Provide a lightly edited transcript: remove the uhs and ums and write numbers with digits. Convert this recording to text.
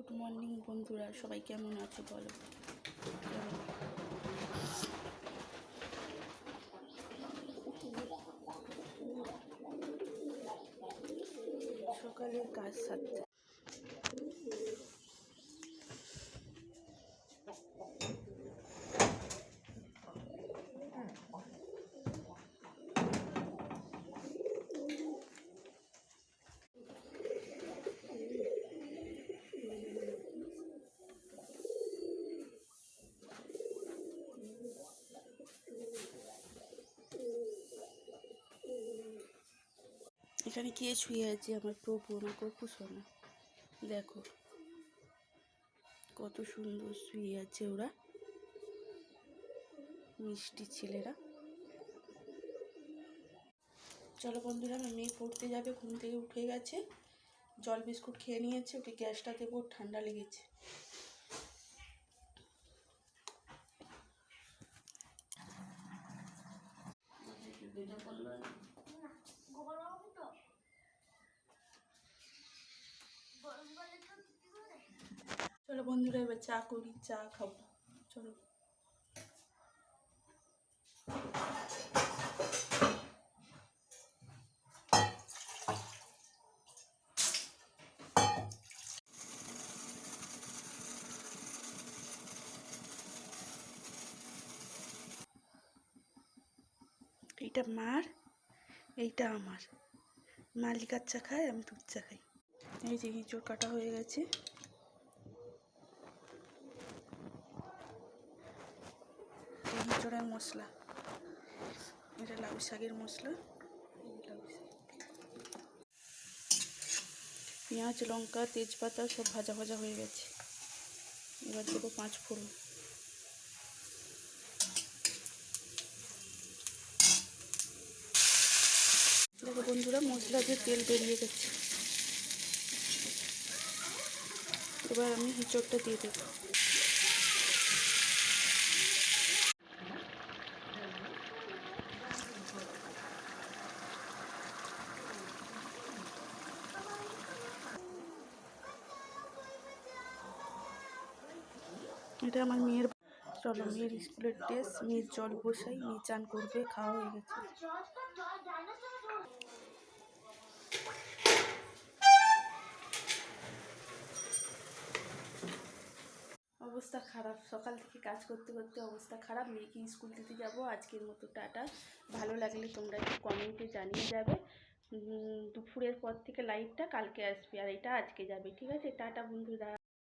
Good morning বন্ধুরা, সবাই কেমন আছো বলো। সকালের কাজ সারতে এখানে কে শুয়ে আছে? আমার প্রভু, আমার কপু সোনা। দেখো কত সুন্দর শুয়ে আছে ওরা, মিষ্টি ছেলেরা। চলো বন্ধুরা, আমার মেয়ে পড়তে যাবে, ঘুম থেকে উঠে গেছে, জল বিস্কুট খেয়ে নিয়েছে, ওকে গ্যাসটা দেবো, ঠান্ডা লেগেছে। চলো বন্ধুরা, এবার চা করি, চা খাবো। চলো এইটা মার, এইটা আমার। মা লিকার চা খায়, আমি দুধ চা খাই। এই যে এঁচড় কাটা হয়ে গেছে, এঁচড়ের মশলা, এটা লাউ শাকের মশলা। পেঁয়াজ, লঙ্কা, তেজপাতা সব ভাজা ভাজা হয়ে গেছে। এবার দেবো 5 ফোড়ন। দেখো বন্ধুরা, মশলা দিয়ে তেল বেরিয়ে গেছে। এবার আমি এঁচড়টা দিয়ে দেবো। এটা আমার মেয়ের। চলো, মেয়ের স্কুলের ড্রেস, মেয়ের জল বসাই, মেয়ে চান করবে, খাওয়া হয়ে গেছে। অবস্থা খারাপ, সকাল থেকে কাজ করতে করতে অবস্থা খারাপ। মেয়েকে স্কুল দিতে যাবো। আজকের মতো টাটা। ভালো লাগলে তোমরা একটু কমেন্টে জানিয়ে যাবে। দুপুরের পর থেকে লাইভটা কালকে আসবে, আর এটা আজকে যাবে। ঠিক আছে, টাটা বন্ধুরা।